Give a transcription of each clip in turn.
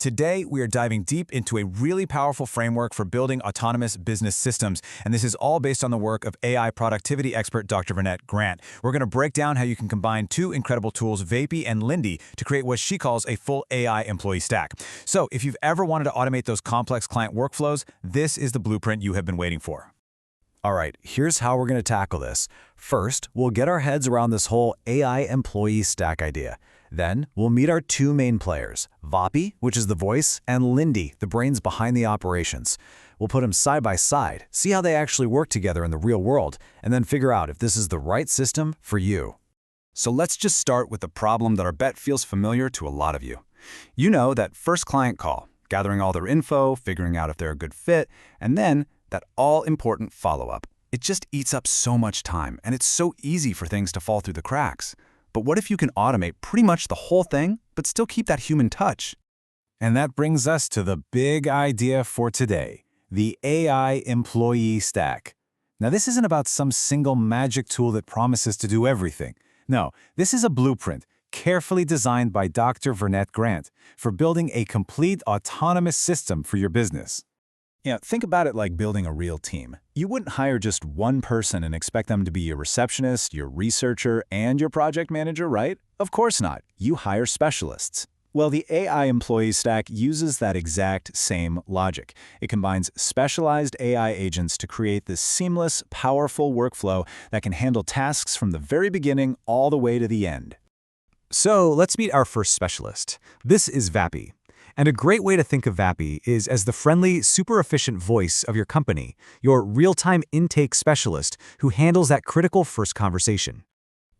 Today, we are diving deep into a really powerful framework for building autonomous business systems, and this is all based on the work of AI productivity expert Dr. Vernette Grant. We're going to break down how you can combine two incredible tools, Vapi and Lindy, to create what she calls a full AI employee stack. So if you've ever wanted to automate those complex client workflows, this is the blueprint you have been waiting for. All right, here's how we're going to tackle this. First, we'll get our heads around this whole AI employee stack idea. Then, we'll meet our two main players, Vapi, which is the voice, and Lindy, the brains behind the operations. We'll put them side by side, see how they actually work together in the real world, and then figure out if this is the right system for you. So let's just start with the problem that I bet feels familiar to a lot of you. You know, that first client call, gathering all their info, figuring out if they're a good fit, and then that all-important follow-up. It just eats up so much time, and it's so easy for things to fall through the cracks. But what if you can automate pretty much the whole thing, but still keep that human touch? And that brings us to the big idea for today, the AI employee stack. Now, this isn't about some single magic tool that promises to do everything. No, this is a blueprint, carefully designed by Dr. Vernette Grant, for building a complete autonomous system for your business. Think about it like building a real team. You wouldn't hire just one person and expect them to be your receptionist, your researcher, and your project manager, right? Of course not. You hire specialists. Well, the AI employee stack uses that exact same logic. It combines specialized AI agents to create this seamless, powerful workflow that can handle tasks from the very beginning all the way to the end. So let's meet our first specialist. This is Vapi. And a great way to think of Vapi is as the friendly, super efficient voice of your company, your real-time intake specialist who handles that critical first conversation.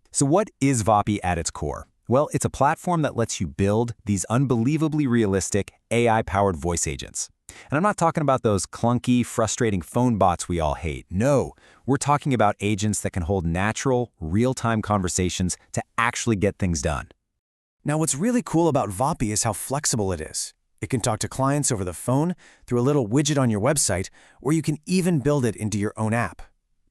So what is Vapi at its core? Well, it's a platform that lets you build these unbelievably realistic AI-powered voice agents. And I'm not talking about those clunky, frustrating phone bots we all hate. No, we're talking about agents that can hold natural, real-time conversations to actually get things done. Now, what's really cool about Vapi is how flexible it is. It can talk to clients over the phone, through a little widget on your website, or you can even build it into your own app.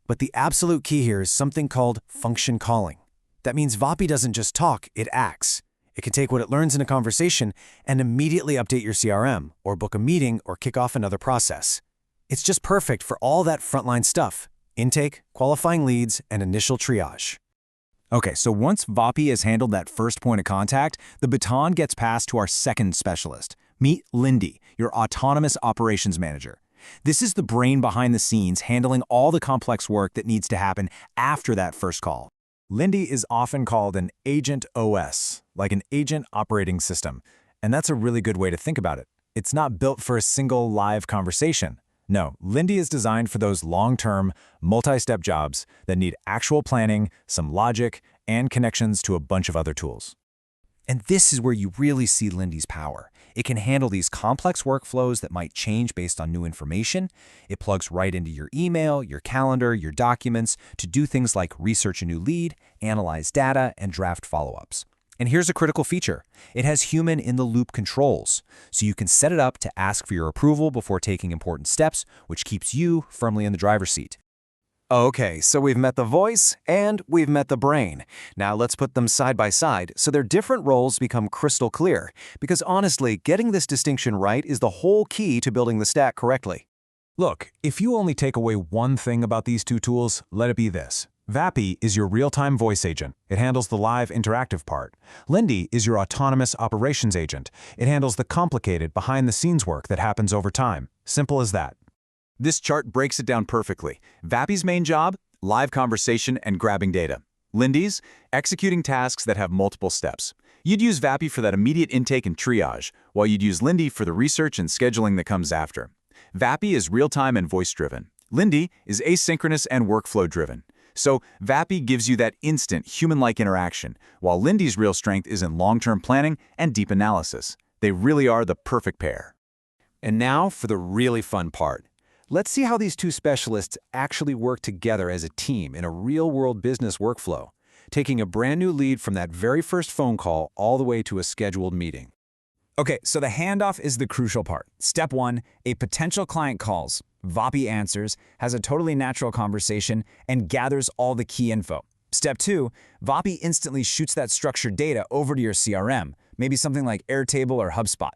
But the absolute key here is something called function calling. That means Vapi doesn't just talk, it acts. It can take what it learns in a conversation and immediately update your CRM, or book a meeting, or kick off another process. It's just perfect for all that frontline stuff: intake, qualifying leads, and initial triage. Okay, so once Vapi has handled that first point of contact, the baton gets passed to our second specialist. Meet Lindy, your autonomous operations manager. This is the brain behind the scenes handling all the complex work that needs to happen after that first call. Lindy is often called an agent OS, like an agent operating system. And that's a really good way to think about it. It's not built for a single live conversation. No, Lindy is designed for those long-term, multi-step jobs that need actual planning, some logic, and connections to a bunch of other tools. And this is where you really see Lindy's power. It can handle these complex workflows that might change based on new information. It plugs right into your email, your calendar, your documents to do things like research a new lead, analyze data, and draft follow-ups. And here's a critical feature. It has human-in-the-loop controls, so you can set it up to ask for your approval before taking important steps, which keeps you firmly in the driver's seat. Okay, so we've met the voice and we've met the brain. Now let's put them side by side so their different roles become crystal clear, because honestly, getting this distinction right is the whole key to building the stack correctly. Look, if you only take away one thing about these two tools, let it be this. Vapi is your real-time voice agent. It handles the live interactive part. Lindy is your autonomous operations agent. It handles the complicated behind-the-scenes work that happens over time. Simple as that. This chart breaks it down perfectly. Vapi's main job, live conversation and grabbing data. Lindy's, executing tasks that have multiple steps. You'd use Vapi for that immediate intake and triage, while you'd use Lindy for the research and scheduling that comes after. Vapi is real-time and voice-driven. Lindy is asynchronous and workflow-driven. So Vapi gives you that instant, human-like interaction, while Lindy's real strength is in long-term planning and deep analysis. They really are the perfect pair. And now for the really fun part. Let's see how these two specialists actually work together as a team in a real-world business workflow, taking a brand new lead from that very first phone call all the way to a scheduled meeting. Okay, so the handoff is the crucial part. Step 1, a potential client calls. Vapi answers, has a totally natural conversation, and gathers all the key info. Step 2, Vapi instantly shoots that structured data over to your CRM, maybe something like Airtable or HubSpot.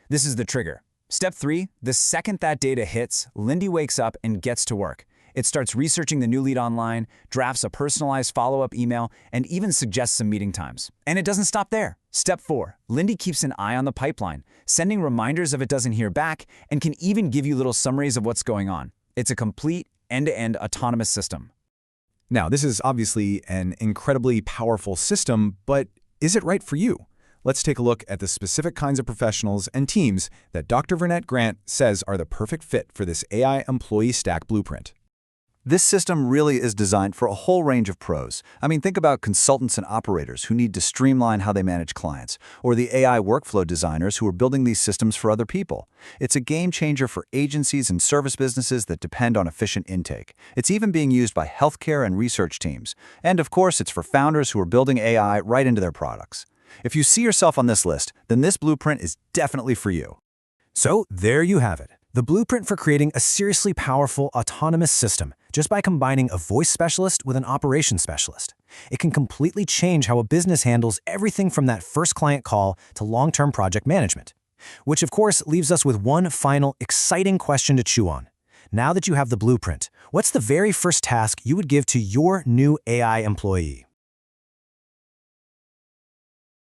This is the trigger. Step 3, the second that data hits, Lindy wakes up and gets to work. It starts researching the new lead online, drafts a personalized follow-up email, and even suggests some meeting times. And it doesn't stop there. Step 4, Lindy keeps an eye on the pipeline, sending reminders if it doesn't hear back, and can even give you little summaries of what's going on. It's a complete, end-to-end autonomous system. Now, this is obviously an incredibly powerful system, but is it right for you? Let's take a look at the specific kinds of professionals and teams that Dr. Vernette Grant says are the perfect fit for this AI employee stack blueprint. This system really is designed for a whole range of pros. I mean, think about consultants and operators who need to streamline how they manage clients, or the AI workflow designers who are building these systems for other people. It's a game changer for agencies and service businesses that depend on efficient intake. It's even being used by healthcare and research teams. And of course, it's for founders who are building AI right into their products. If you see yourself on this list, then this blueprint is definitely for you. So there you have it. The blueprint for creating a seriously powerful autonomous system just by combining a voice specialist with an operations specialist. It can completely change how a business handles everything from that first client call to long-term project management. Which of course leaves us with one final exciting question to chew on. Now that you have the blueprint, what's the very first task you would give to your new AI employee?